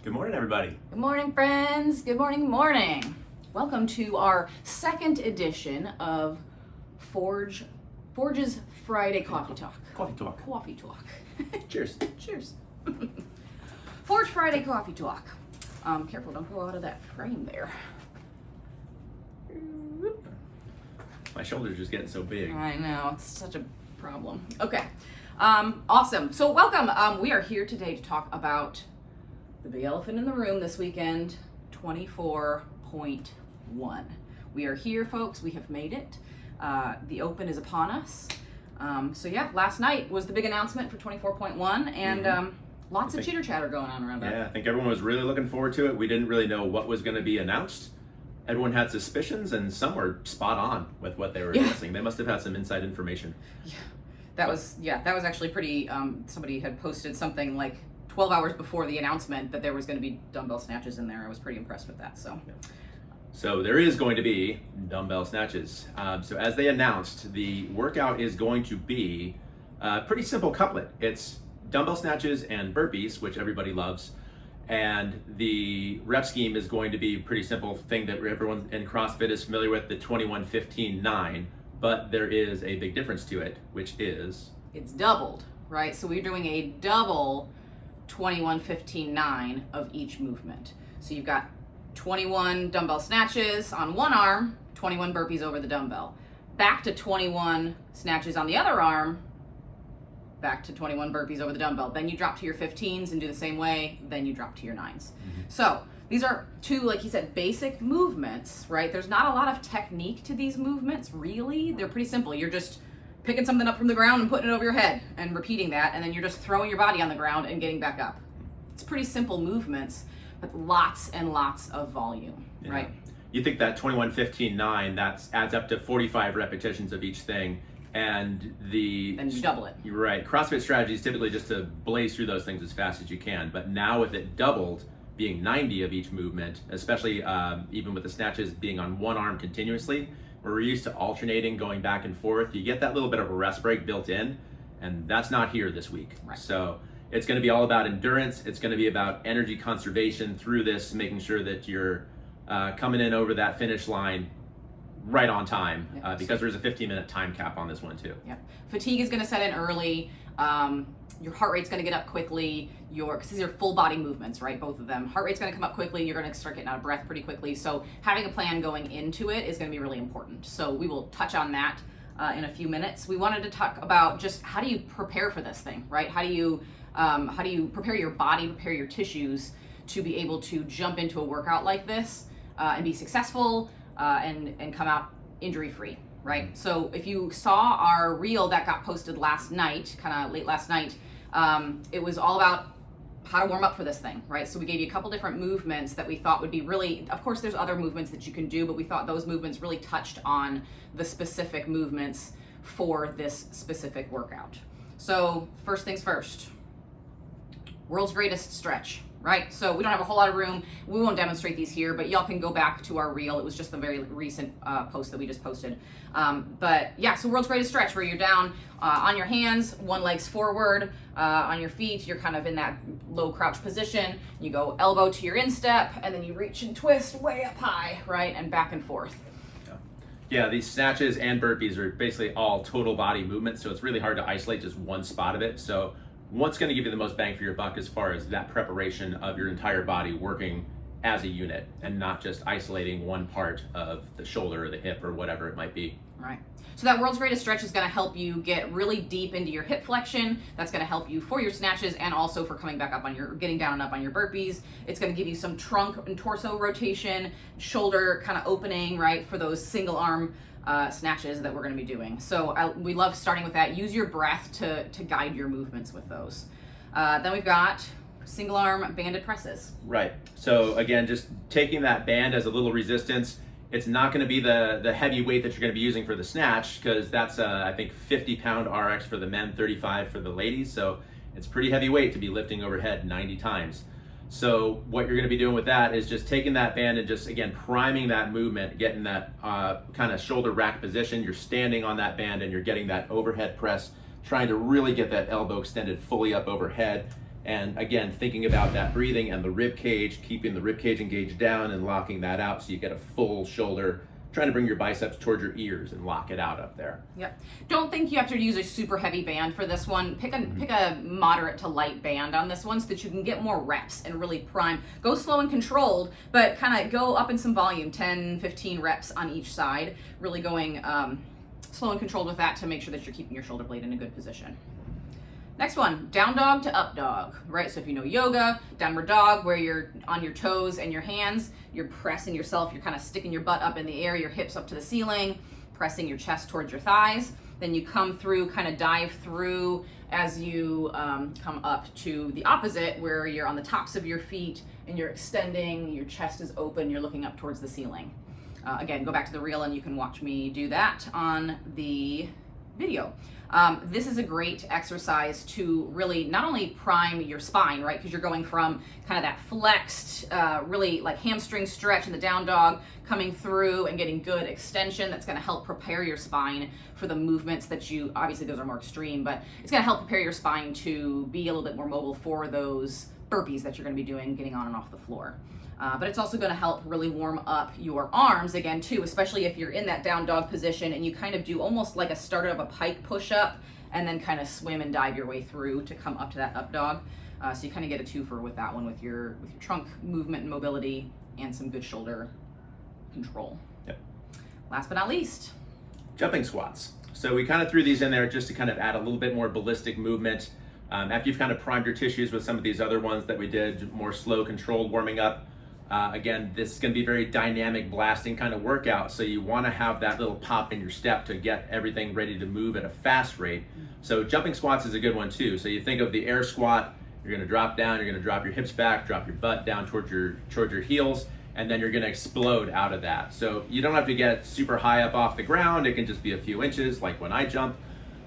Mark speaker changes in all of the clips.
Speaker 1: Good morning, everybody.
Speaker 2: Good morning, friends. Good morning, morning. Welcome to our second edition of Forge's Friday Coffee Talk.
Speaker 1: Coffee talk.
Speaker 2: Coffee Talk.
Speaker 1: Cheers.
Speaker 2: Cheers. Forge Friday Coffee Talk. Careful, don't go out of that frame there.
Speaker 1: My shoulder's just getting so big.
Speaker 2: I know, it's such a problem. Okay, awesome. So welcome. We are here today to talk about the big elephant in the room this weekend, 24.1. We are here, folks. We have made it. The open is upon us. So yeah, last night was the big announcement for 24.1, and lots of chitter chatter going on around that.
Speaker 1: Yeah, I think everyone was really looking forward to it. We didn't really know what was going to be announced. Everyone had suspicions, and some were spot on with what they were announcing. They must have had some inside information.
Speaker 2: Yeah, that was actually pretty. Somebody had posted something like 12 hours before the announcement that there was going to be dumbbell snatches in there. I was pretty impressed with that.
Speaker 1: So there is going to be dumbbell snatches. So as they announced, the workout is going to be a pretty simple couplet. It's dumbbell snatches and burpees, which everybody loves. And the rep scheme is going to be a pretty simple thing that everyone in CrossFit is familiar with, the 21-15-9. But there is a big difference to it, which is...
Speaker 2: It's doubled, right? So we're doing a double 21-15-9 of each movement. So you've got 21 dumbbell snatches on one arm, 21 burpees over the dumbbell. Back to 21 snatches on the other arm, back to 21 burpees over the dumbbell. Then you drop to your 15s and do the same way, then you drop to your 9s. So these are two, like you said, basic movements, right? There's not a lot of technique to these movements, really. They're pretty simple. You're just picking something up from the ground and putting it over your head and repeating that, and then you're just throwing your body on the ground and getting back up. It's pretty simple movements, but lots and lots of volume, right?
Speaker 1: You think that 21-15-9, that adds up to 45 repetitions of each thing, and
Speaker 2: Then you double it.
Speaker 1: You're right. CrossFit strategy is typically just to blaze through those things as fast as you can, but now with it doubled, being 90 of each movement, especially even with the snatches being on one arm continuously, where we're used to alternating, going back and forth, you get that little bit of a rest break built in, and that's not here this week.
Speaker 2: Right.
Speaker 1: So it's going to be all about endurance. It's going to be about energy conservation through this, making sure that you're coming in over that finish line right on time, because there's a 15-minute time cap on this one too.
Speaker 2: Yeah, fatigue is going to set in early. Your heart rate's going to get up quickly. Because these are full body movements, right? Both of them. Heart rate's going to come up quickly. You're going to start getting out of breath pretty quickly. So having a plan going into it is going to be really important. So we will touch on that in a few minutes. We wanted to talk about just how do you prepare for this thing, right? How do you prepare your body, prepare your tissues to be able to jump into a workout like this and be successful and come out injury-free, right? So if you saw our reel that got posted last night, kind of late last night, it was all about how to warm up for this thing, right? So we gave you a couple different movements that we thought would be really, of course there's other movements that you can do, but we thought those movements really touched on the specific movements for this specific workout. So first things first, world's greatest stretch, right? So we don't have a whole lot of room. We won't demonstrate these here, but y'all can go back to our reel. It was just the very recent post that we just posted. But yeah, so world's greatest stretch, where you're down on your hands, one leg's forward, on your feet, you're kind of in that low crouch position. You go elbow to your instep, and then you reach and twist way up high, right? And back and forth.
Speaker 1: Yeah, these snatches and burpees are basically all total body movements, so it's really hard to isolate just one spot of it. So what's going to give you the most bang for your buck as far as that preparation of your entire body working as a unit and not just isolating one part of the shoulder or the hip or whatever it might be.
Speaker 2: Right. So that world's greatest stretch is going to help you get really deep into your hip flexion. That's going to help you for your snatches and also for coming back up on your, getting down and up on your burpees. It's going to give you some trunk and torso rotation, shoulder kind of opening, right, for those single arm snatches that we're going to be doing. So we love starting with that. Use your breath to guide your movements with those. Then we've got single arm banded presses.
Speaker 1: Right. So again, just taking that band as a little resistance. It's not going to be the heavy weight that you're going to be using for the snatch, because that's I think 50-pound RX for the men, 35 for the ladies. So it's pretty heavy weight to be lifting overhead 90 times. So what you're going to be doing with that is just taking that band and just, again, priming that movement, getting that kind of shoulder rack position. You're standing on that band and you're getting that overhead press, trying to really get that elbow extended fully up overhead And again, thinking about that breathing and the rib cage, keeping the rib cage engaged down and locking that out so you get a full shoulder, trying to bring your biceps towards your ears and lock it out up there.
Speaker 2: Yep. Don't think you have to use a super heavy band for this one. Pick a moderate to light band on this one so that you can get more reps and really prime. Go slow and controlled, but kind of go up in some volume, 10, 15 reps on each side. Really going slow and controlled with that to make sure that you're keeping your shoulder blade in a good position. Next one, down dog to up dog, right? So if you know yoga, downward dog, where you're on your toes and your hands, you're pressing yourself, you're kind of sticking your butt up in the air, your hips up to the ceiling, pressing your chest towards your thighs. Then you come through, kind of dive through as you come up to the opposite, where you're on the tops of your feet and you're extending, your chest is open, you're looking up towards the ceiling. Again, go back to the reel and you can watch me do that on the video. This is a great exercise to really not only prime your spine, right? Because you're going from kind of that flexed, really like hamstring stretch in the down dog, coming through and getting good extension. That's going to help prepare your spine for the movements that you, obviously those are more extreme, but it's going to help prepare your spine to be a little bit more mobile for those burpees that you're going to be doing, getting on and off the floor. But it's also going to help really warm up your arms again too, especially if you're in that down dog position and you kind of do almost like a start of a pike push up and then kind of swim and dive your way through to come up to that up dog. So you kind of get a twofer with that one with your trunk movement and mobility and some good shoulder control.
Speaker 1: Yep.
Speaker 2: Last but not least,
Speaker 1: jumping squats. So we kind of threw these in there just to kind of add a little bit more ballistic movement. After you've kind of primed your tissues with some of these other ones that we did, more slow, controlled warming up. Again, this is going to be a very dynamic, blasting kind of workout. So you want to have that little pop in your step to get everything ready to move at a fast rate. So jumping squats is a good one too. So you think of the air squat, you're going to drop down, you're going to drop your hips back, drop your butt down towards your heels, and then you're going to explode out of that. So you don't have to get super high up off the ground. It can just be a few inches, like when I jump.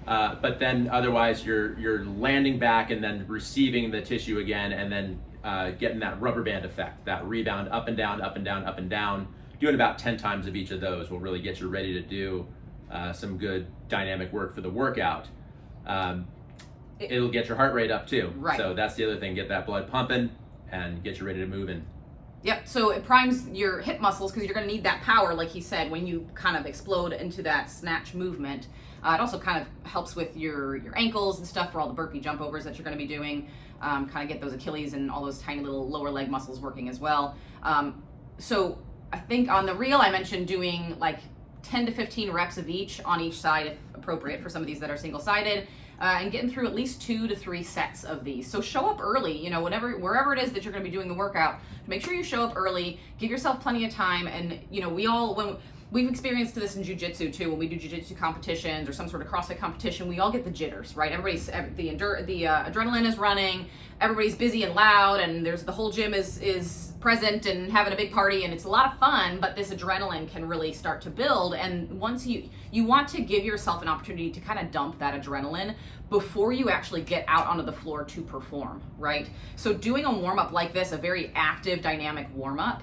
Speaker 1: But then otherwise you're landing back and then receiving the tissue again, and then getting that rubber band effect, that rebound up and down, up and down, up and down. Doing about 10 times of each of those will really get you ready to do some good dynamic work for the workout. It'll get your heart rate up too.
Speaker 2: Right.
Speaker 1: So that's the other thing, get that blood pumping and get you ready to move in.
Speaker 2: Yep, so it primes your hip muscles because you're going to need that power, like he said, when you kind of explode into that snatch movement. It also kind of helps with your ankles and stuff for all the burpee jump overs that you're going to be doing. Kind of get those Achilles and all those tiny little lower leg muscles working as well. So I think on the reel I mentioned doing like 10 to 15 reps of each on each side if appropriate for some of these that are single-sided. And getting through at least 2 to 3 sets of these. So show up early, you know, wherever it is that you're going to be doing the workout, make sure you show up early, give yourself plenty of time. And, you know, when we've experienced this in jiu-jitsu too, when we do jiu-jitsu competitions or some sort of CrossFit competition, we all get the jitters, right? The adrenaline is running, everybody's busy and loud, and the whole gym is present and having a big party, and it's a lot of fun, but this adrenaline can really start to build. And once you want to give yourself an opportunity to kind of dump that adrenaline before you actually get out onto the floor to perform, right? So doing a warm-up like this, a very active, dynamic warm-up,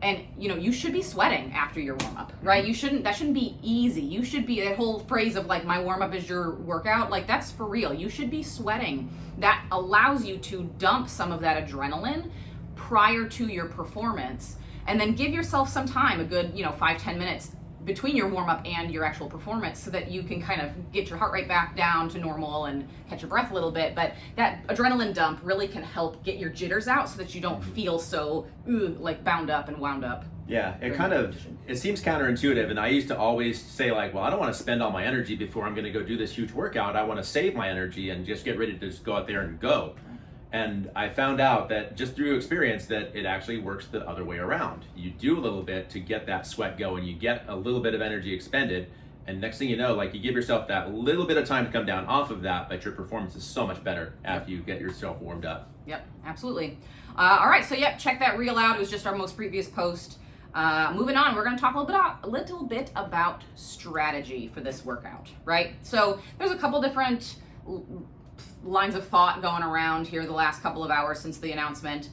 Speaker 2: and you know, you should be sweating after your warm-up, right? That shouldn't be easy. You should be, that whole phrase of like, my warm-up is your workout, like that's for real. You should be sweating. That allows you to dump some of that adrenaline prior to your performance, and then give yourself some time, a good 5-10 minutes between your warm-up and your actual performance, so that you can kind of get your heart rate back down to normal and catch your breath a little bit. But that adrenaline dump really can help get your jitters out so that you don't feel so like bound up and wound up.
Speaker 1: Yeah, it seems counterintuitive, and I used to always say like, well, I don't want to spend all my energy before I'm going to go do this huge workout. I want to save my energy and just get ready to just go out there and go. And I found out that just through experience that it actually works the other way around. You do a little bit to get that sweat going, you get a little bit of energy expended, and next thing you know, like you give yourself that little bit of time to come down off of that, but your performance is so much better after you get yourself warmed up.
Speaker 2: Yep, absolutely. All right, so check that reel out. It was just our most previous post. Moving on, we're going to talk a little bit about strategy for this workout, right? So there's a couple different lines of thought going around here the last couple of hours since the announcement.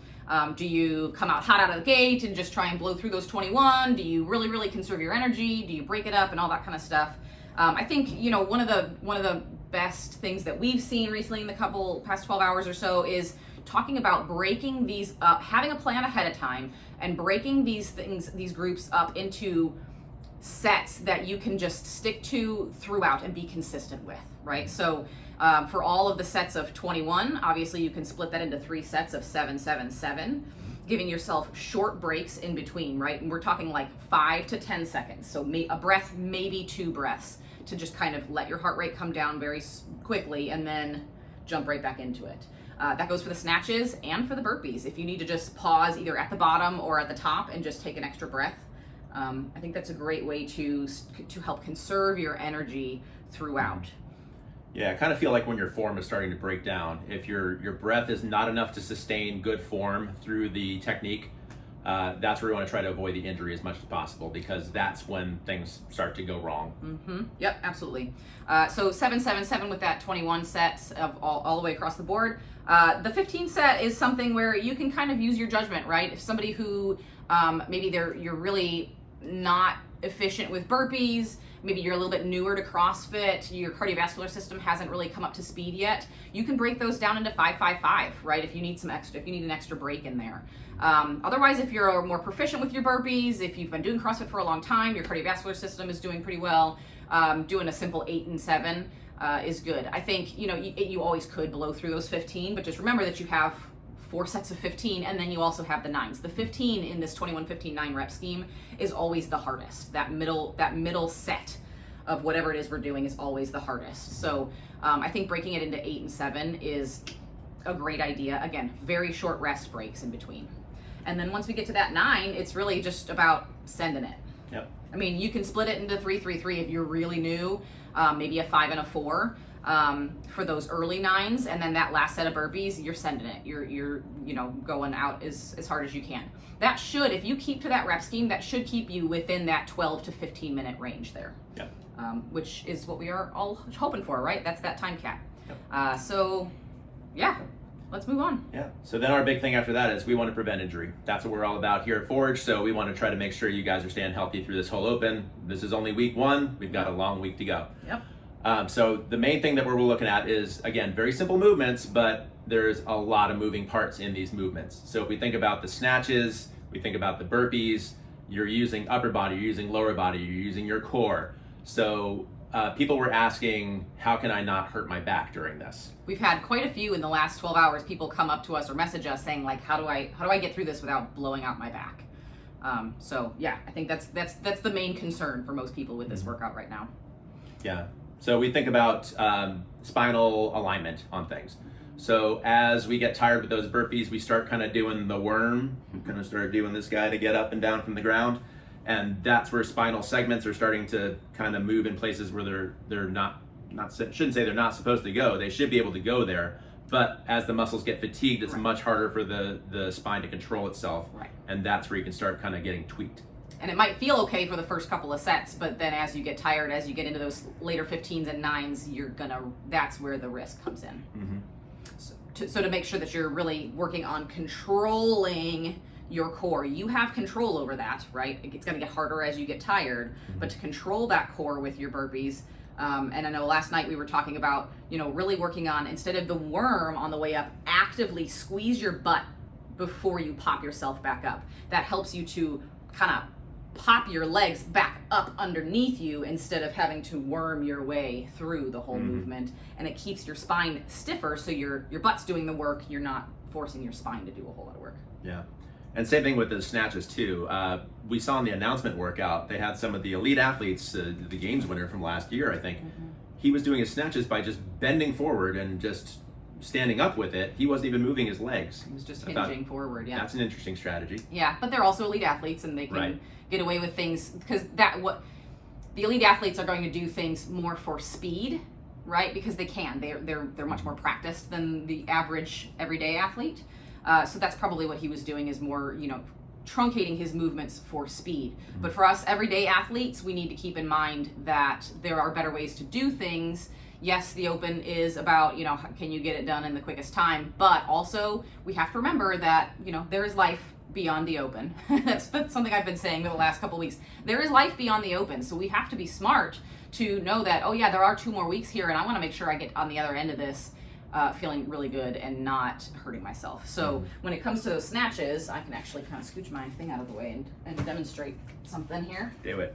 Speaker 2: Do you come out hot out of the gate and just try and blow through those 21? Do you really conserve your energy? Do you break it up and all that kind of stuff? I think one of the best things that we've seen recently in the past 12 hours or so is talking about breaking these up, having a plan ahead of time, and breaking these groups up into sets that you can just stick to throughout and be consistent with, right? So for all of the sets of 21, obviously you can split that into 3 sets of 7, 7, 7, giving yourself short breaks in between, right? And we're talking like 5 to 10 seconds. So a breath, maybe 2 breaths, to just kind of let your heart rate come down very quickly and then jump right back into it. That goes for the snatches and for the burpees. If you need to just pause either at the bottom or at the top and just take an extra breath, I think that's a great way to help conserve your energy throughout.
Speaker 1: Yeah, I kind of feel like when your form is starting to break down, if your breath is not enough to sustain good form through the technique, that's where you want to try to avoid the injury as much as possible, because that's when things start to go wrong.
Speaker 2: Mm-hmm. Yep, absolutely. So 7, 7, 7 with that 21 sets of all the way across the board. The 15 set is something where you can kind of use your judgment, right? If somebody who maybe you're really not efficient with burpees, maybe you're a little bit newer to CrossFit, your cardiovascular system hasn't really come up to speed yet, you can break those down into 5, 5, 5, right? If you need an extra break in there. Otherwise, if you're more proficient with your burpees, if you've been doing CrossFit for a long time, your cardiovascular system is doing pretty well, doing a simple 8 and 7 is good. I think, you always could blow through those 15, but just remember that you have 4 sets of 15, and then you also have the 9s. The 15 in this 21, 15, 9 rep scheme is always the hardest. That middle set of whatever it is we're doing is always the hardest. So I think breaking it into 8 and 7 is a great idea. Again, very short rest breaks in between. And then once we get to that 9, it's really just about sending it.
Speaker 1: Yep.
Speaker 2: I mean, you can split it into 3, 3, 3 if you're really new, maybe a 5 and a 4. For those early 9s, and then that last set of burpees, you're sending it. You're going out as hard as you can. That should, if you keep to that rep scheme, that should keep you within that 12 to 15 minute range there.
Speaker 1: Yep.
Speaker 2: Which is what we are all hoping for, right? That's that time cap.
Speaker 1: Yep.
Speaker 2: So yeah, let's move on.
Speaker 1: Yeah. So then our big thing after that is we want to prevent injury. That's what we're all about here at Forge. So we want to try to make sure you guys are staying healthy through this whole open. This is only week 1. We've got a long week to go.
Speaker 2: Yep.
Speaker 1: So the main thing that we're looking at is, again, very simple movements, but there's a lot of moving parts in these movements. So if we think about the snatches, we think about the burpees, you're using upper body, you're using lower body, you're using your core. So people were asking, how can I not hurt my back during this?
Speaker 2: We've had quite a few in the last 12 hours, people come up to us or message us saying like, how do I get through this without blowing out my back? So yeah, I think that's the main concern for most people with this workout right now.
Speaker 1: Yeah. So we think about spinal alignment on things. So as we get tired with those burpees, we start kind of doing the worm. We kind of start doing this guy to get up and down from the ground. And that's where spinal segments are starting to kind of move in places where they're not shouldn't say they're not supposed to go. They should be able to go there. But as the muscles get fatigued, it's much harder for the spine to control itself. Right. And that's where you can start kind of getting tweaked.
Speaker 2: And it might feel okay for the first couple of sets, but then as you get tired, as you get into those later 15s and 9s, that's where the risk comes in. Mm-hmm. So to make sure that you're really working on controlling your core, you have control over that, right? It's going to get harder as you get tired, but to control that core with your burpees, and I know last night we were talking about, really working on, instead of the worm on the way up, actively squeeze your butt before you pop yourself back up. That helps you to kind of pop your legs back up underneath you instead of having to worm your way through the whole movement, and it keeps your spine stiffer, so your butt's doing the work, you're not forcing your spine to do a whole lot of work.
Speaker 1: Yeah. And same thing with the snatches too. We saw in the announcement workout, they had some of the elite athletes, the games winner from last year, I think, he was doing his snatches by just bending forward and just standing up with it. He wasn't even moving his legs.
Speaker 2: He was just hinging forward. Yeah,
Speaker 1: that's an interesting strategy.
Speaker 2: Yeah, but they're also elite athletes, and they can get away with things because the elite athletes are going to do things more for speed, right? Because they can. They're much more practiced than the average everyday athlete. So that's probably what he was doing, is more truncating his movements for speed. But for us everyday athletes, we need to keep in mind that there are better ways to do things. Yes, the open is about, can you get it done in the quickest time? But also, we have to remember that, there is life beyond the open. That's something I've been saying for the last couple of weeks. There is life beyond the open, so we have to be smart to know that, oh yeah, there are 2 more weeks here, and I want to make sure I get on the other end of this feeling really good and not hurting myself. So when it comes to those snatches, I can actually kind of scooch my thing out of the way and demonstrate something here.
Speaker 1: Do it.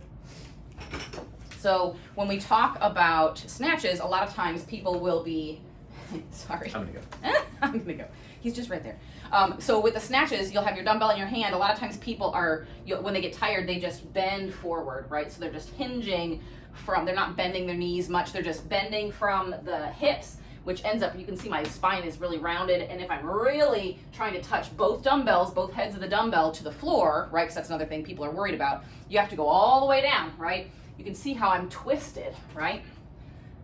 Speaker 2: So when we talk about snatches, a lot of times people will be, sorry.
Speaker 1: I'm gonna go.
Speaker 2: I'm gonna go. He's just right there. So with the snatches, you'll have your dumbbell in your hand. A lot of times people are, when they get tired, they just bend forward, right? So they're just hinging from, they're not bending their knees much, they're just bending from the hips, which ends up, you can see my spine is really rounded, and if I'm really trying to touch both dumbbells, both heads of the dumbbell to the floor, right, because that's another thing people are worried about, you have to go all the way down, right? You can see how I'm twisted, right?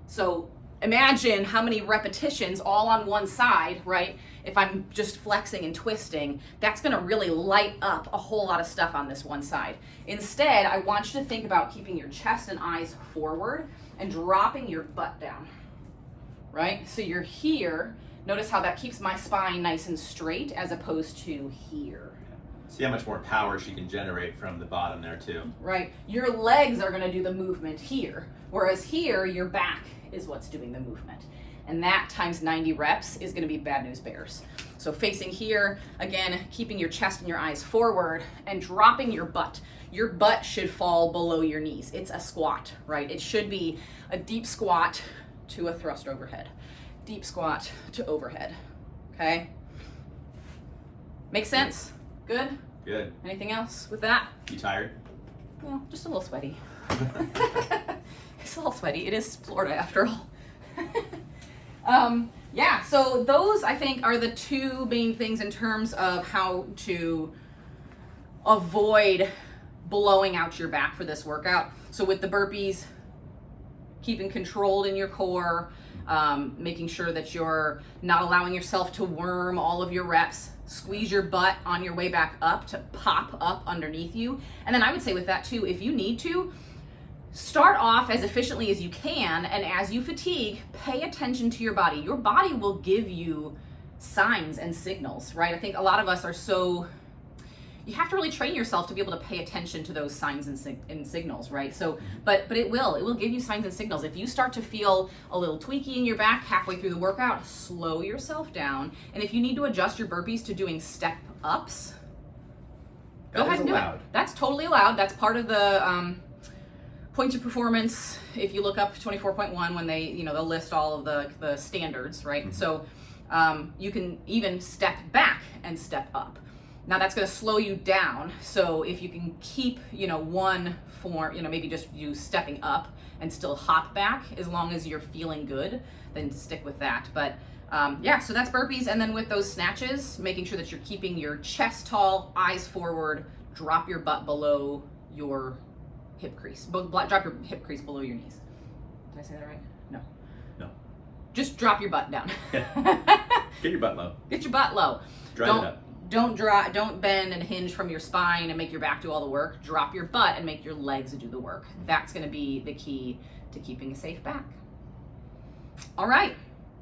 Speaker 2: So imagine how many repetitions all on one side, right? If I'm just flexing and twisting, that's gonna really light up a whole lot of stuff on this one side. Instead, I want you to think about keeping your chest and eyes forward and dropping your butt down, right? So you're here. Notice how that keeps my spine nice and straight as opposed to here.
Speaker 1: See how much more power she can generate from the bottom there too.
Speaker 2: Right. Your legs are gonna do the movement here, whereas here, your back is what's doing the movement. And that times 90 reps is gonna be bad news bears. So facing here, again, keeping your chest and your eyes forward and dropping your butt. Your butt should fall below your knees. It's a squat, right? It should be a deep squat to a thrust overhead. Deep squat to overhead, okay? Make sense? Good?
Speaker 1: Good.
Speaker 2: Anything else with that?
Speaker 1: You tired?
Speaker 2: Well, just a little sweaty. It's a little sweaty. It is Florida after all. Yeah, so those I think are the two main things in terms of how to avoid blowing out your back for this workout. So with the burpees, keeping controlled in your core, making sure that you're not allowing yourself to worm all of your reps. Squeeze your butt on your way back up to pop up underneath you. And then I would say with that too, if you need to, start off as efficiently as you can, and as you fatigue, pay attention to your body. Your body will give you signs and signals, right? I think a lot of us are so, you have to really train yourself to be able to pay attention to those signs and signals, right? So, but it will give you signs and signals. If you start to feel a little tweaky in your back halfway through the workout, slow yourself down. And if you need to adjust your burpees to doing step ups, go ahead and do it. That's totally allowed. That's part of the points of performance. If you look up 24.1, when they, they'll list all of the standards, right? Mm-hmm. So you can even step back and step up. Now that's going to slow you down. So if you can keep, one form, maybe just you stepping up and still hop back as long as you're feeling good, then stick with that. But yeah, so that's burpees. And then with those snatches, making sure that you're keeping your chest tall, eyes forward, drop your butt below your hip crease. Drop your hip crease below your knees. Did I say that right? No. Just drop your butt down.
Speaker 1: Get your butt low.
Speaker 2: Get your butt low.
Speaker 1: Drive it up.
Speaker 2: Don't bend and hinge from your spine and make your back do all the work. Drop your butt and make your legs do the work. That's going to be the key to keeping a safe back. All right.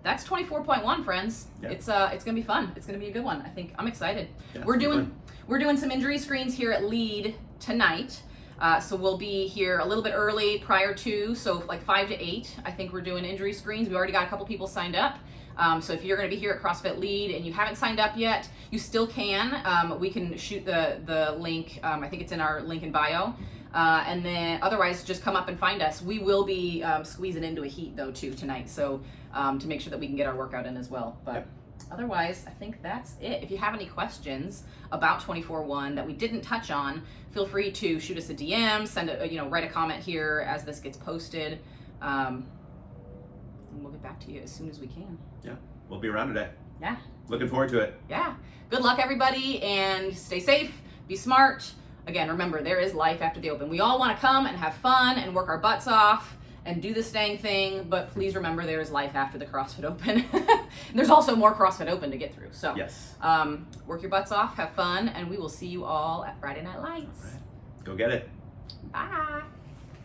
Speaker 2: That's 24.1, friends. Yeah. It's going to be fun. It's going to be a good one. I think I'm excited. Yeah, we're doing some injury screens here at Lead tonight. So we'll be here a little bit early prior to, so like 5 to 8, I think we're doing injury screens. We already got a couple people signed up. So if you're going to be here at CrossFit Lead and you haven't signed up yet, you still can. We can shoot the link. I think it's in our link in bio. And then otherwise, just come up and find us. We will be squeezing into a heat though too tonight. So to make sure that we can get our workout in as well. But yep. Otherwise, I think that's it. If you have any questions about 24/1 that we didn't touch on, feel free to shoot us a DM, write a comment here as this gets posted. And we'll get back to you as soon as we can.
Speaker 1: Yeah, we'll be around today.
Speaker 2: Yeah.
Speaker 1: Looking forward to it.
Speaker 2: Yeah. Good luck, everybody, and stay safe, be smart. Again, remember, there is life after the open. We all want to come and have fun and work our butts off and do this dang thing, but please remember there is life after the CrossFit Open. There's also more CrossFit Open to get through. So
Speaker 1: yes.
Speaker 2: Work your butts off, have fun, and we will see you all at Friday Night Lights.
Speaker 1: All right. Go get it.
Speaker 2: Bye.